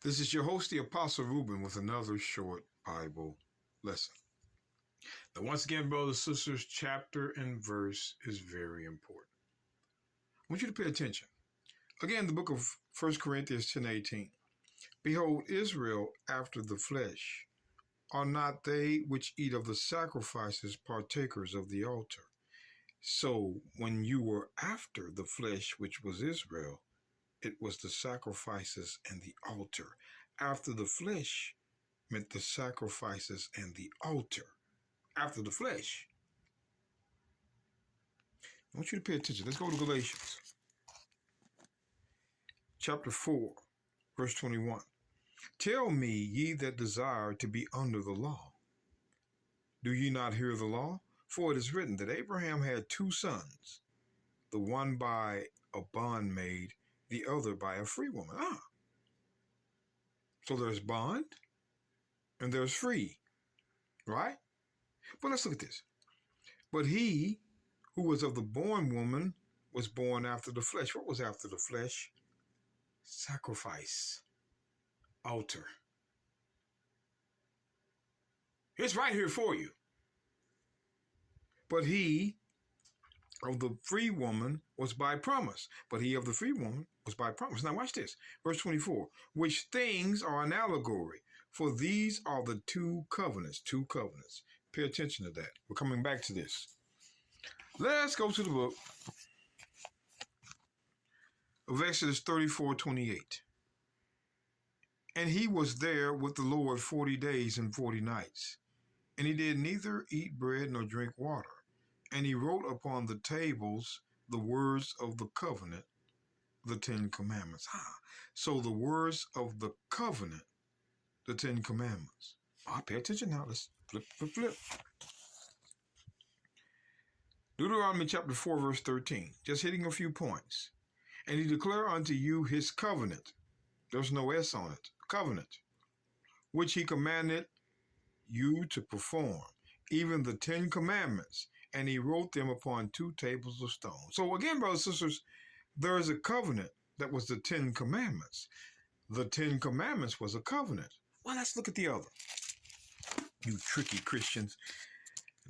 This is your host, the Apostle Reuben, with another short Bible lesson. Now, once again, brothers and sisters, chapter and verse is very important. I want you to pay attention. Again, the book of 1 Corinthians 10:18. Behold, Israel after the flesh, are not they which eat of the sacrifices partakers of the altar? So when you were after the flesh, which was Israel, it was the sacrifices and the altar. After the flesh meant the sacrifices and the altar. After the flesh. I want you to pay attention. Let's go to Galatians. Chapter 4, verse 21. Tell me, ye that desire to be under the law, do ye not hear the law? For it is written that Abraham had two sons, the one by a bondmaid, the other by a free woman. So there's bond and there's free, right? But let's look at this. But he who was of the born woman was born after the flesh. What was after the flesh? Sacrifice. Altar. It's right here for you. But he of the free woman was by promise. But he of the free woman was by promise. Now watch this. Verse 24. Which things are an allegory, for these are the two covenants. Two covenants. Pay attention to that. We're coming back to this. Let's go to the book of Exodus 34:28. And he was there with the Lord 40 days and 40 nights. And he did neither eat bread nor drink water. And he wrote upon the tables the words of the covenant, the 10 commandments. So the words of the covenant, the 10 commandments. Pay attention now. Let's flip. Deuteronomy chapter 4, verse 13. Just hitting a few points. And he declare unto you his covenant. There's no S on it. Covenant, which he commanded you to perform, even the 10 commandments, and he wrote them upon 2 tables of stone. So again, brothers and sisters, there is a covenant that was the 10 commandments. The 10 commandments was a covenant. Well, let's look at the other. You tricky Christians.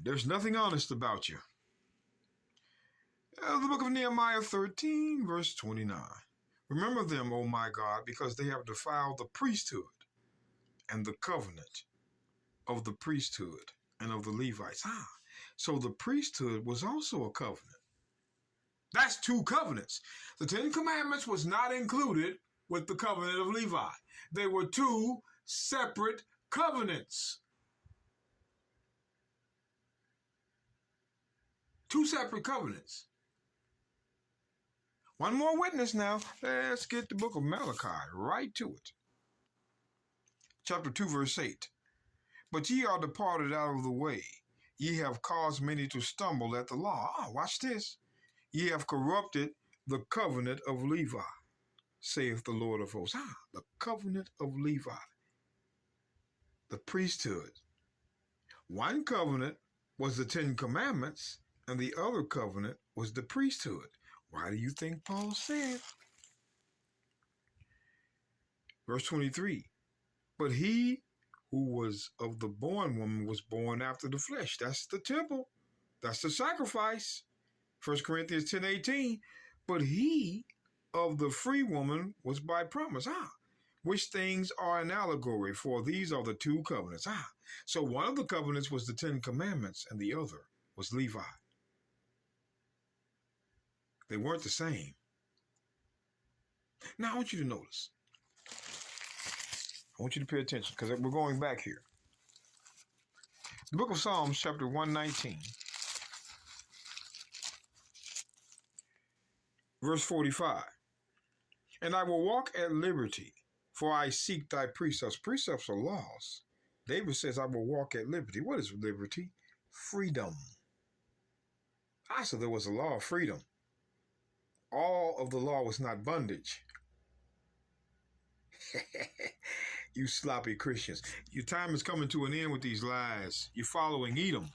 There's nothing honest about you. The book of Nehemiah 13, verse 29. Remember them, O my God, because they have defiled the priesthood and the covenant of the priesthood and of the Levites. So the priesthood was also a covenant. That's 2 covenants. The 10 commandments was not included with the covenant of Levi. They were 2 separate covenants. 2 separate covenants. One more witness now. Let's get the book of Malachi right to it. Chapter 2, verse 8. But ye are departed out of the way. Ye have caused many to stumble at the law. Watch this. Ye have corrupted the covenant of Levi, saith the Lord of hosts. The covenant of Levi. The priesthood. One covenant was the 10 commandments, and the other covenant was the priesthood. Why do you think Paul said? Verse 23. But he who was of the born woman was born after the flesh. That's the temple. That's the sacrifice. 1 Corinthians 10:18. But he of the free woman was by promise. Which things are an allegory, for these are the 2 covenants. So one of the covenants was the 10 commandments, and the other was Levi. They weren't the same. Now, I want you to notice. I want you to pay attention, because we're going back here. The book of Psalms, chapter 119, verse 45. And I will walk at liberty, for I seek thy precepts. Precepts are laws. David says, I will walk at liberty. What is liberty? Freedom. So there was a law of freedom. All of the law was not bondage. You sloppy Christians. Your time is coming to an end with these lies. You're following Edom.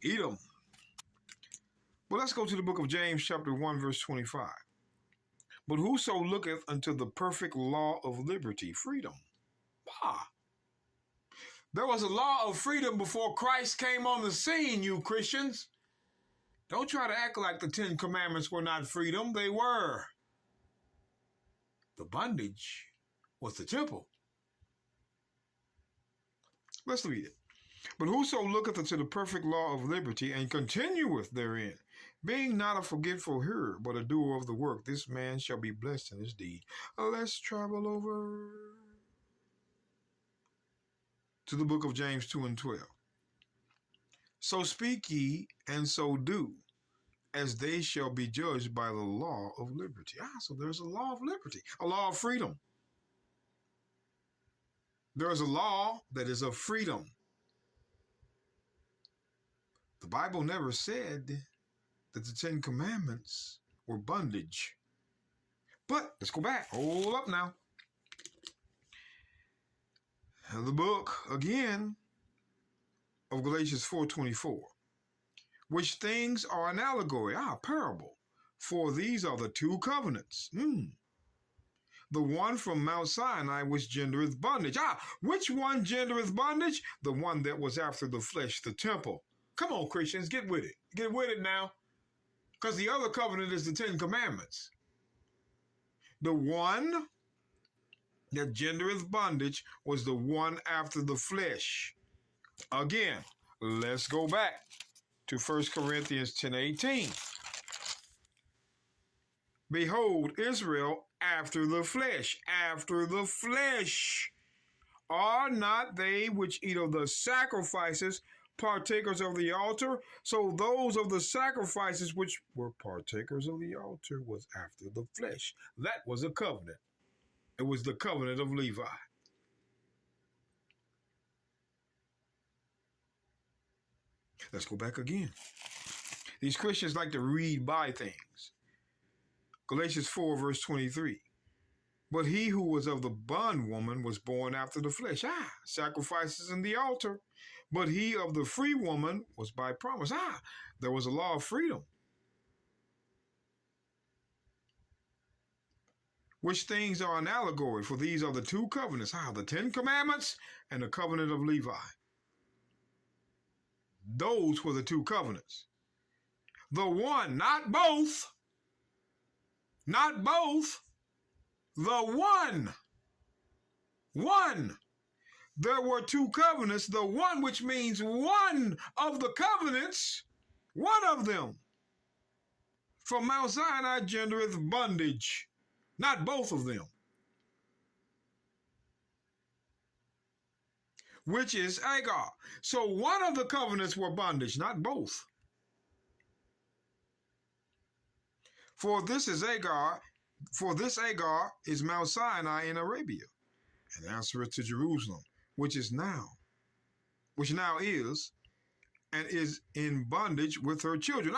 Edom. Well, let's go to the book of James, chapter 1, verse 25. But whoso looketh unto the perfect law of liberty, freedom. Ah, there was a law of freedom before Christ came on the scene, you Christians. Don't try to act like the 10 Commandments were not freedom. They were. The bondage was the temple. Let's read it. But whoso looketh unto the perfect law of liberty and continueth therein, being not a forgetful hearer, but a doer of the work, this man shall be blessed in his deed. Let's travel over to the book of James 2 and 12. So speak ye, and so do, as they shall be judged by the law of liberty. So there's a law of liberty, a law of freedom. There is a law that is of freedom. The Bible never said that the 10 Commandments were bondage. But let's go back. Hold up now. The book, again, of Galatians 4:24. Which things are an allegory, parable. For these are the 2 covenants. The one from Mount Sinai which gendereth bondage. Which one gendereth bondage? The one that was after the flesh, the temple. Come on, Christians, get with it. Get with it now. Because the other covenant is the 10 Commandments. The one that gendereth bondage was the one after the flesh. Again, let's go back to 1 Corinthians 10:18. Behold, Israel after the flesh. After the flesh. Are not they which eat of the sacrifices partakers of the altar? So those of the sacrifices which were partakers of the altar was after the flesh. That was a covenant. It was the covenant of Levi. Let's go back again. These Christians like to read by things. Galatians 4 verse 23. But he who was of the bondwoman was born after the flesh. Sacrifices in the altar. But he of the free woman was by promise. There was a law of freedom. Which things are an allegory? For these are the 2 covenants. The 10 Commandments and the covenant of Levi. Those were the 2 covenants. The one, not both. Not both. The one. One. There were 2 covenants. The one, which means one of the covenants, one of them. From Mount Sinai gendereth bondage. Not both of them. Which is Hagar. So one of the covenants were bondage, not both. For this Hagar is Mount Sinai in Arabia, and answereth to Jerusalem, which now is, and is in bondage with her children.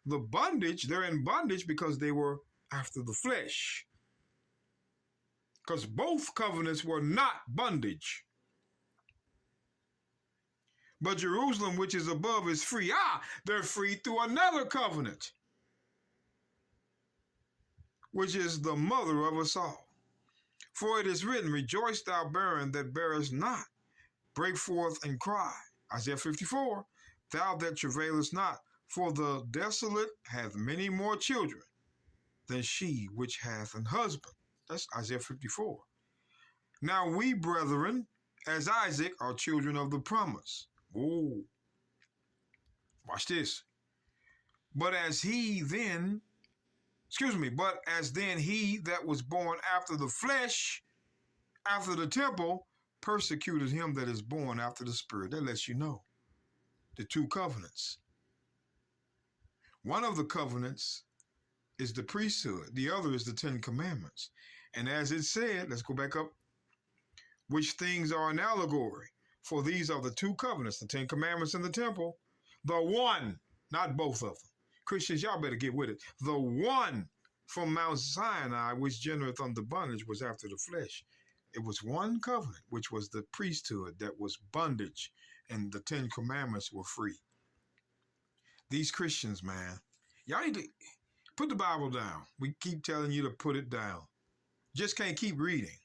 The bondage, they're in bondage because they were after the flesh. Because both covenants were not bondage. But Jerusalem, which is above, is free. They're free through another covenant, which is the mother of us all. For it is written, rejoice thou barren that bearest not, break forth and cry. Isaiah 54, thou that travailest not, for the desolate hath many more children than she which hath an husband. That's Isaiah 54. Now we, brethren, as Isaac, are children of the promise. Watch this. But as then he that was born after the flesh, after the temple, persecuted him that is born after the spirit. That lets you know the 2 covenants. One of the covenants is the priesthood. The other is the 10 Commandments. And as it said, let's go back up, which things are an allegory. For these are the 2 covenants, the 10 Commandments and the temple. The one, not both of them. Christians, y'all better get with it. The one from Mount Sinai, which gendereth unto bondage, was after the flesh. It was one covenant, which was the priesthood that was bondage, and the 10 Commandments were free. These Christians, man, y'all need to, Put the Bible down. We keep telling you to put it down. Just can't keep reading.